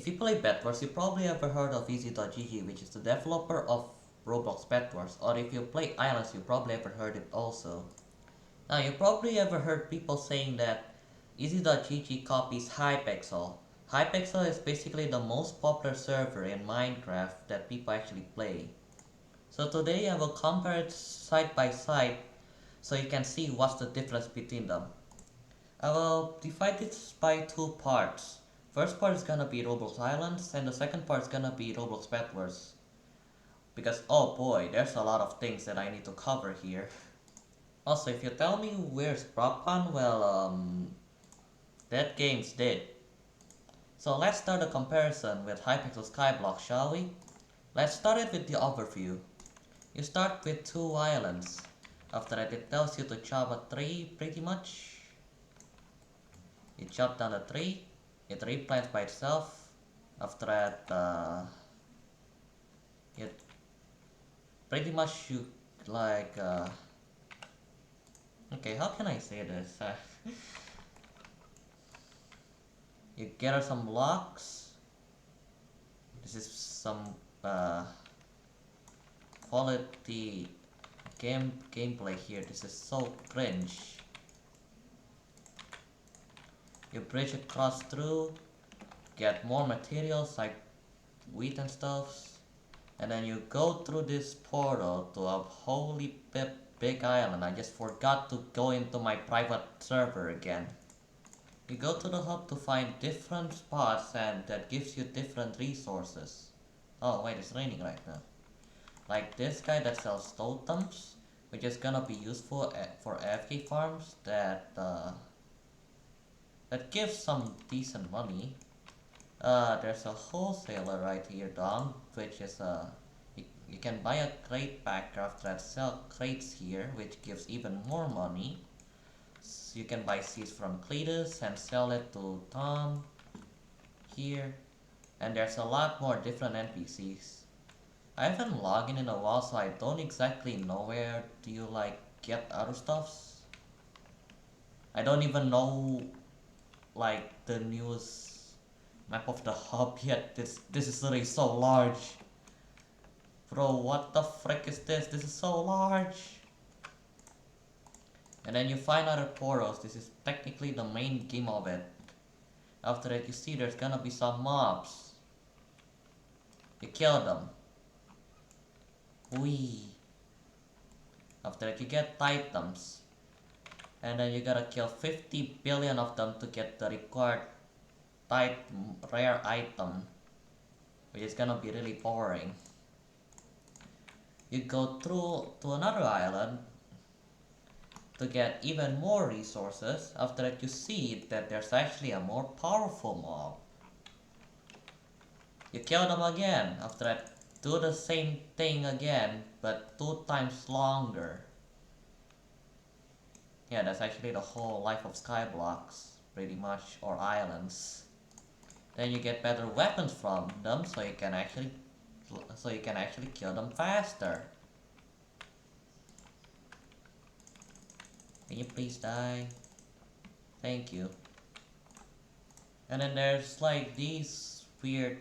If you play Bedwars, you probably ever heard of easy.gg, which is the developer of Roblox Bedwars, or if you play Islands, you probably ever heard it also. Now, you probably ever heard people saying that easy.gg copies hypixel. Hypixel is basically the most popular server in Minecraft that people actually play. So today I will compare it side by side so you can see what's the difference between them. I will divide this by two parts. First part is gonna be Roblox Islands, and the second part is gonna be Roblox Bedwars. Because oh boy, there's a lot of things that I need to cover here. Also, if you tell me where's Propan, well, that game's dead. So let's start a comparison with Hypixel Skyblock, shall we? Let's start it with the overview. You start with two islands. After that, it tells you to chop a tree, pretty much. You chop down the tree, it replants by itself. After that, it pretty much you like okay, how can I say this? You gather some blocks. This is some quality gameplay here. This is so cringe. You bridge across through, get more materials like wheat and stuff, and then you go through this portal to a holy big island. I just forgot to go into my private server again. You go to the hub to find different spots and that gives you different resources. Oh wait, it's raining right now. Like this guy that sells totems, which is gonna be useful for AFK farms that gives some decent money. There's a wholesaler right here down, which is you can buy a crate pack after that sell crates here, which gives even more money. So you can buy seeds from Cletus and sell it to Tom here. And there's a lot more different NPCs. I haven't logged in a while, so I don't exactly know where do you like get other stuffs. I don't even know like the newest map of the hub yet. This is really so large. Bro, what the frick is this? This is so large. And then you find other portals. This is technically the main game of it. After that, you see there's gonna be some mobs. You kill them. Whee. After that, you get items. And then you gotta kill 50 billion of them to get the required rare item, which is gonna be really boring. You go through to another island to get even more resources. After that, you see that there's actually a more powerful mob. You kill them again. After that, do the same thing again, but 2 times longer. Yeah, that's actually the whole life of Skyblocks, pretty much, or islands. Then you get better weapons from them, so you can actually kill them faster. Can you please die? Thank you. And then there's like these weird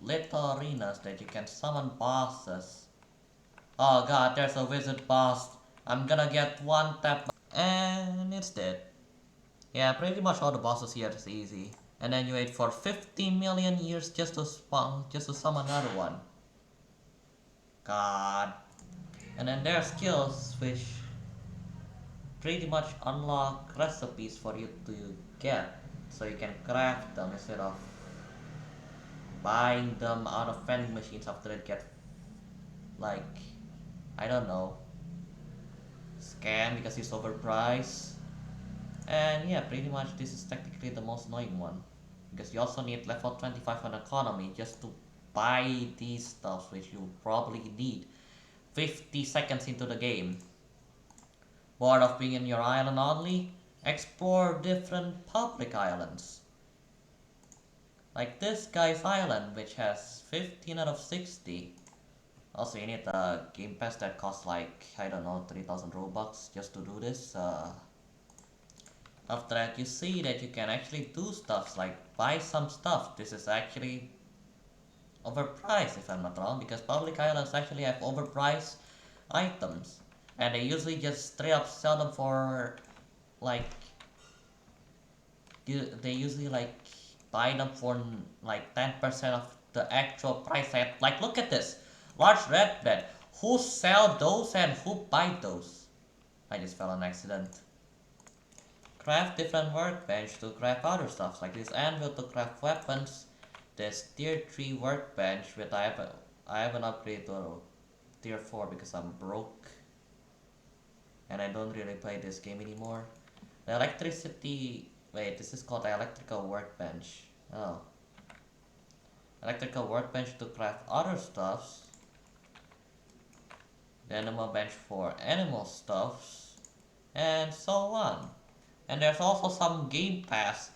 little arenas that you can summon bosses. Oh god, there's a wizard boss. I'm gonna get one tap and it's dead. Yeah, pretty much all the bosses here is easy. And then you wait for 50 million years just to summon another one. God. And then there are skills which pretty much unlock recipes for you to get. So you can craft them instead of buying them out of vending machines after it get like, I don't know, scam because it's overpriced. And yeah, pretty much this is technically the most annoying one, because you also need level 25 on economy just to buy these stuff which you probably need 50 seconds into the game. Bored of being in your island only? Explore different public islands. Like this guy's island, which has 15 out of 60. Also, you need a game pass that costs like, I don't know, 3000 Robux just to do this. After that, you see that you can actually do stuff like buy some stuff. This is actually overpriced if I'm not wrong, because public islands actually have overpriced items. And they usually just straight up sell them for like they usually like buy them for like 10% of the actual price tag. Like look at this. Large red bed. Who sell those and who buy those? I just fell on accident. Craft different workbench to craft other stuff, like this anvil to craft weapons, this tier 3 workbench which I haven't upgraded to tier 4 because I'm broke and I don't really play this game anymore. The electricity, wait, this is called the electrical workbench. Oh. Electrical workbench to craft other stuffs. The animal bench for animal stuffs, and so on. And there's also some game pass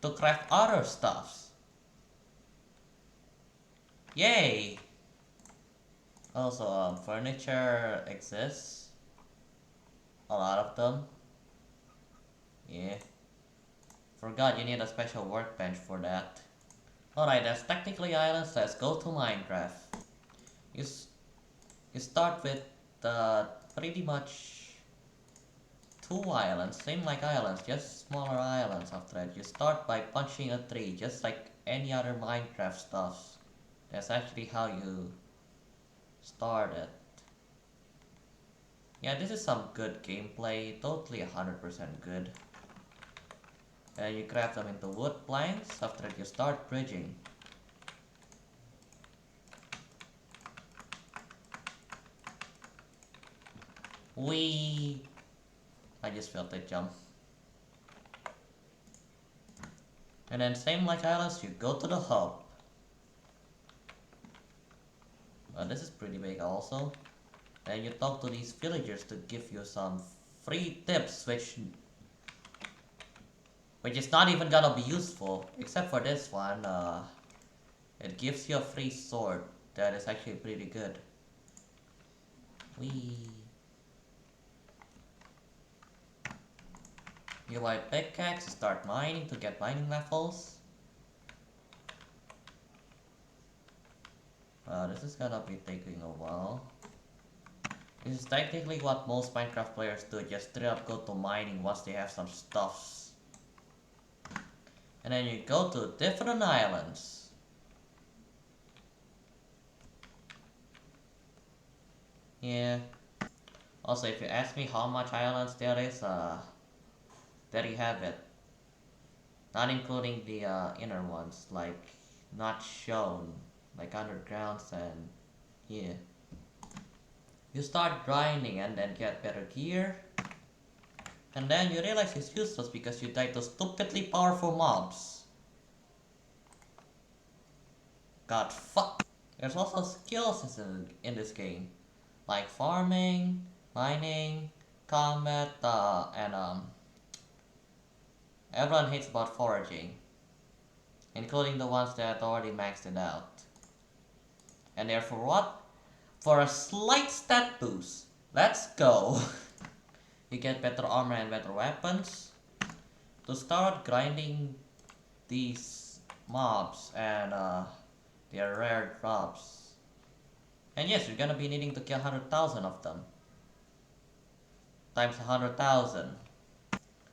to craft other stuffs. Yay! Also, furniture exists. A lot of them. Yeah. Forgot you need a special workbench for that. Alright, that's technically islands. Let's go to Minecraft. You, you start with pretty much 2 islands, same like islands, just smaller islands after that. You start by punching a tree, just like any other Minecraft stuff. That's actually how you start it. Yeah, this is some good gameplay, totally 100% good. And you craft them into wood planks, after that you start bridging. Whee! I just felt that jump. And then same like islands, you go to the hub. This is pretty big also. And you talk to these villagers to give you some free tips, which is not even gonna be useful, except for this one. It gives you a free sword that is actually pretty good. Whee! You buy pickaxe, start mining to get mining levels. This is gonna be taking a while. This is technically what most Minecraft players do, just straight up go to mining once they have some stuffs. And then you go to different islands. Yeah. Also, if you ask me how much islands there is, there you have it. Not including the inner ones, like not shown, like undergrounds and yeah. You start grinding and then get better gear. And then you realize it's useless because you died to stupidly powerful mobs. God fuck. There's also skills in this game. Like farming, mining, combat, and everyone hates about foraging. Including the ones that already maxed it out. And therefore what? For a slight stat boost. Let's go. You get better armor and better weapons. To start grinding these mobs and their rare drops. And yes, you're gonna be needing to kill 100,000 of them. Times 100,000.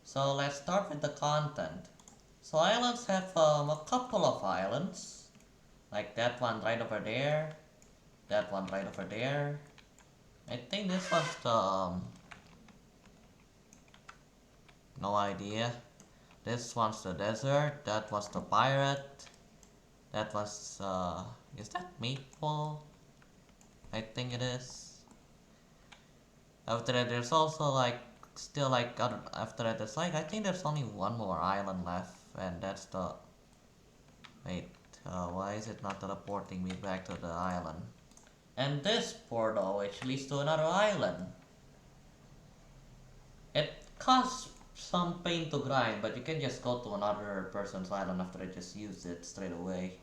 So let's start with the content. So islands have a couple of islands. Like that one right over there. That one right over there. I think this was the... no idea. This one's the desert. That was the pirate. That was... is that maple? I think it is. After that there's also like... still like... after that there's like... I think there's only one more island left. And that's the... wait. Why is it not teleporting me back to the island? And this portal which leads to another island. It costs some pain to grind, but you can just go to another person's island after I just use it straight away.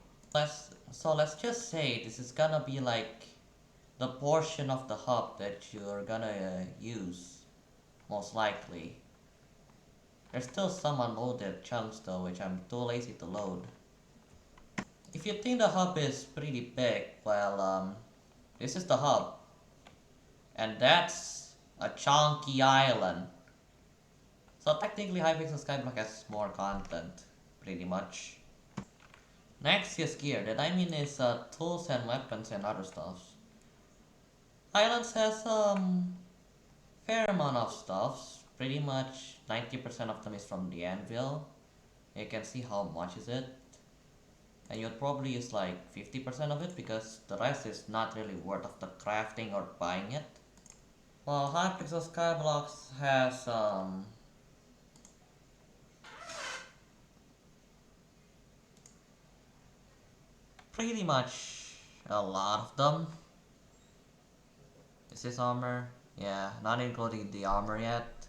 So let's just say this is gonna be like the portion of the hub that you're gonna use, most likely. There's still some unloaded chunks though, which I'm too lazy to load. If you think the hub is pretty big, well, this is the hub, and that's a chunky island. So technically, Hypixel Skyblock has more content, pretty much. Next is gear. That I mean is tools and weapons and other stuff. Islands has fair amount of stuff. Pretty much 90% of them is from the anvil. You can see how much is it. And you'll probably use like 50% of it because the rest is not really worth of the crafting or buying it. Well, Hypixel Skyblocks has pretty much a lot of them. Is this armor? Yeah, not including the armor yet.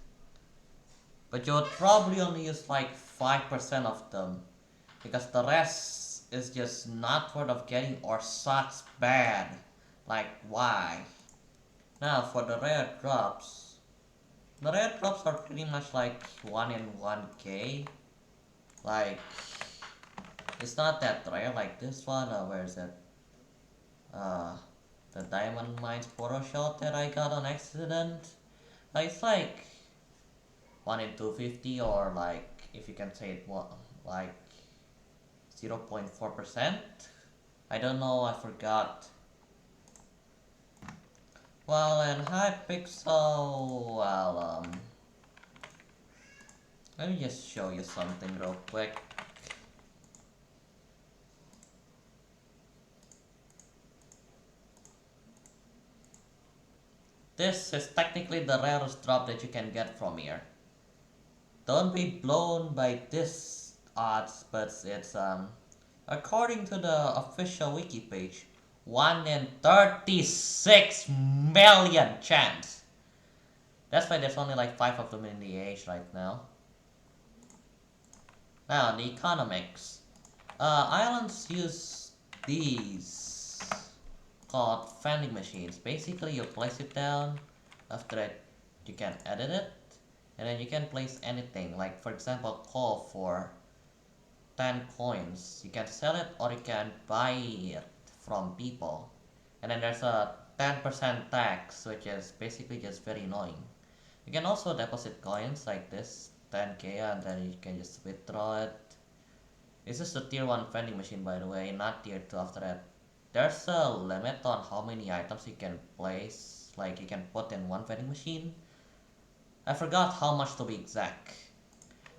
But you would probably only use like 5% of them because the rest is just not worth of getting or sucks bad. Like, why? Now for the rare drops. The rare drops are pretty much like 1 in 1k. Like, it's not that rare like this one. Where is it? The diamond mines photo shot that I got on accident. It's like 1 in 250, or like, if you can say it, what, like 0.4%. I don't know, I forgot. Well, and hypixel, well, let me just show you something real quick. This is technically the rarest drop that you can get from here. Don't be blown by this odds, but it's according to the official wiki page, 1 in 36 million chance. That's why there's only like 5 of them in the age right now. Now the economics. Islands use these called vending machines. Basically, you place it down. After that, you can edit it, and then you can place anything. Like for example, coal for 10 coins. You can sell it or you can buy it from people. And then there's a 10% tax, which is basically just very annoying. You can also deposit coins like this, 10k, and then you can just withdraw it. This is the tier 1 vending machine, by the way, not tier 2 after that. There's a limit on how many items you can place, like you can put in one vending machine. I forgot how much to be exact.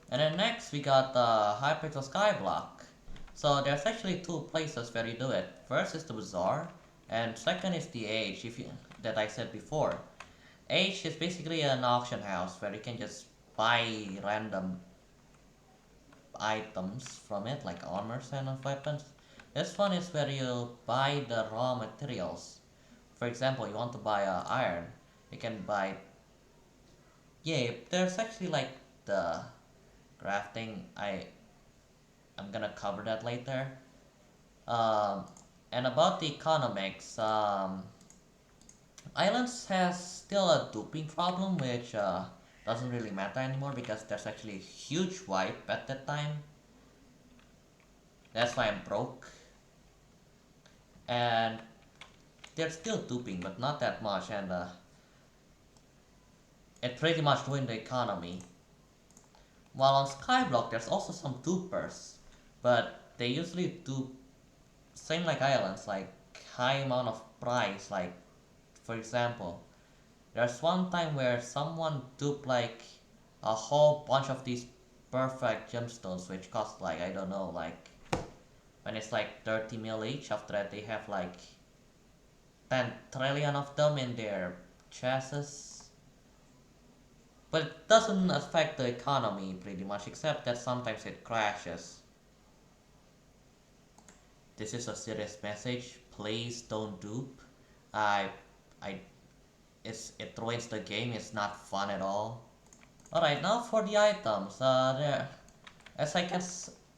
And then next we got the Hypixel Skyblock. So there's actually 2 places where you do it. First is the bazaar, and second is the Age, that I said before. Age is basically an auction house where you can just buy random items from it, like armors and weapons. This one is where you buy the raw materials. For example, you want to buy iron, you can buy. Yeah, there's actually like the crafting. I'm gonna cover that later. Um, and about the economics, Islands has still a duping problem, which doesn't really matter anymore because there's actually a huge wipe at that time. That's why I'm broke. And they're still duping, but not that much, and it pretty much ruined the economy. While on Skyblock, there's also some dupers, but they usually dupe same like Islands, like high amount of price. Like for example, there's one time where someone duped like a whole bunch of these perfect gemstones, which cost like, I don't know, like when it's like 30 mil each. After that, they have like 10 trillion of them in their chests. But it doesn't affect the economy pretty much, except that sometimes it crashes. This is a serious message. Please don't dupe. I, I, it ruins the game. It's not fun at all. All right, now for the items. There, as I can,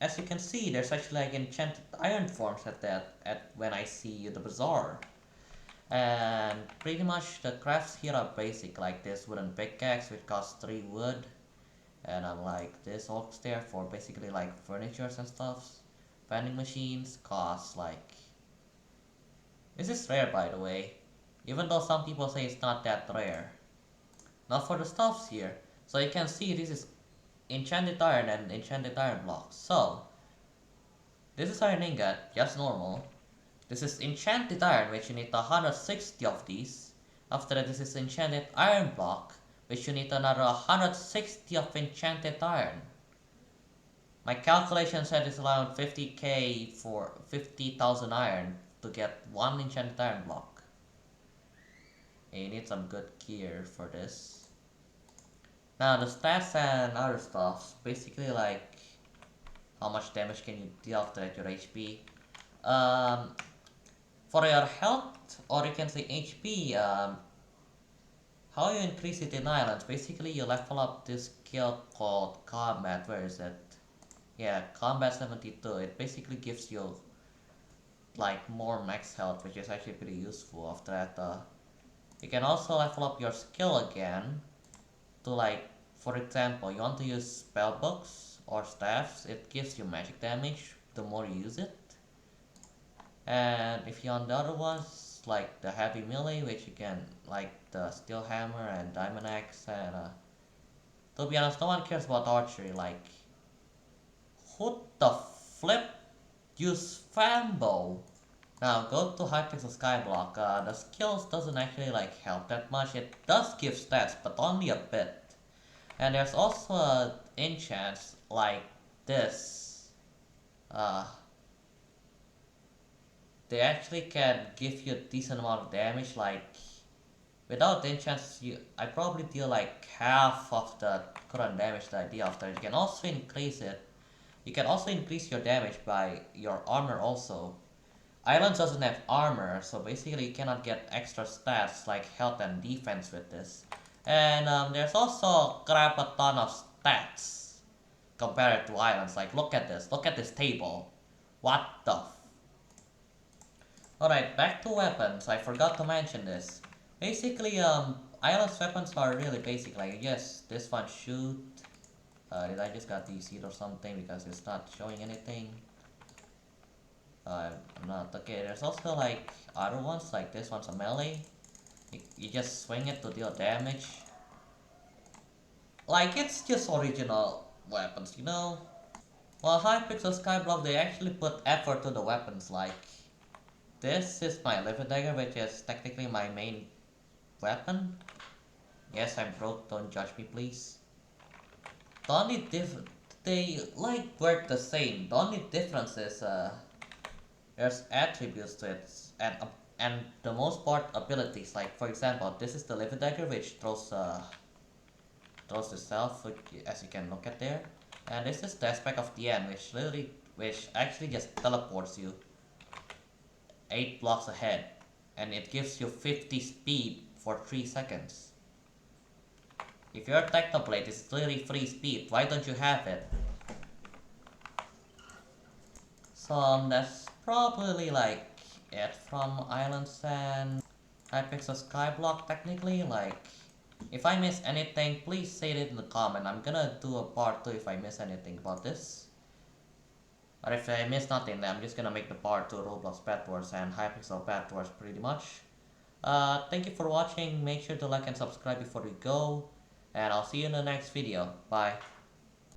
as you can see, there's actually like enchanted iron forms at when I see the bazaar. And pretty much the crafts here are basic, like this wooden pickaxe which costs 3 wood, and I'm like this oak stair for basically like furnitures and stuff. vending machines cost like... This is rare by the way, even though some people say it's not that rare. Now for the stuffs here, so you can see this is enchanted iron and enchanted iron blocks. So, this is iron ingot, just normal. This is enchanted iron, which you need 160 of these. After that, this is enchanted iron block, which you need another 160 of enchanted iron. My calculation said it's around 50k for 50,000 iron to get one enchanted iron block. And you need some good gear for this. Now the stats and other stuff, basically like how much damage can you deal after your HP. For your health, or you can say HP, how you increase it in islands, basically you level up this skill called combat. Where is it? Yeah, combat 72. It basically gives you like more max health, which is actually pretty useful. After that, you can also level up your skill again to, like, for example, you want to use spell books or staffs. It gives you magic damage the more you use it. And if you on the other ones, like the heavy melee, which you can, like the steel hammer and diamond axe, and to be honest, no one cares about archery. Like, who the flip use fanbow? Now go to hypixel skyblock. The skills doesn't actually like help that much. It does give stats, but only a bit. And there's also a enchants like this. They actually can give you a decent amount of damage. Like, without enchants, I probably deal like half of the current damage that I deal after. You can also increase it. You can also increase your damage by your armor also. Islands doesn't have armor, so basically you cannot get extra stats like health and defense with this. And there's also crap a ton of stats compared to islands. Like, look at this table. What the Alright, back to weapons. I forgot to mention this. Basically, islands weapons are really basic. Like, yes, this one shoot. Did I just got DC'd or something because it's not showing anything? I'm not. Okay, there's also like other ones, like this one's a melee. You just swing it to deal damage. Like, it's just original weapons, you know? Well, hypixel skyblock, they actually put effort to the weapons. Like, this is my liver dagger, which is technically my main weapon. Yes, I'm broke, don't judge me please. The only they like work the same. The only difference is there's attributes to it, and the most part abilities. Like, for example, this is the liver dagger, which throws itself, as you can look at there. And this is the aspect of the end, which actually just teleports you 8 blocks ahead, and it gives you 50 speed for 3 seconds. If your Technoblade is literally free speed, why don't you have it? So that's probably like it from Islands and hypixel skyblock technically. Like, if I miss anything, please say it in the comment. I'm gonna do a part 2 if I miss anything about this. Or if I miss nothing, then I'm just gonna make the part 2 Roblox Pet Wars and hypixel Pet Wars pretty much. Thank you for watching. Make sure to like and subscribe before you go. And I'll see you in the next video. Bye.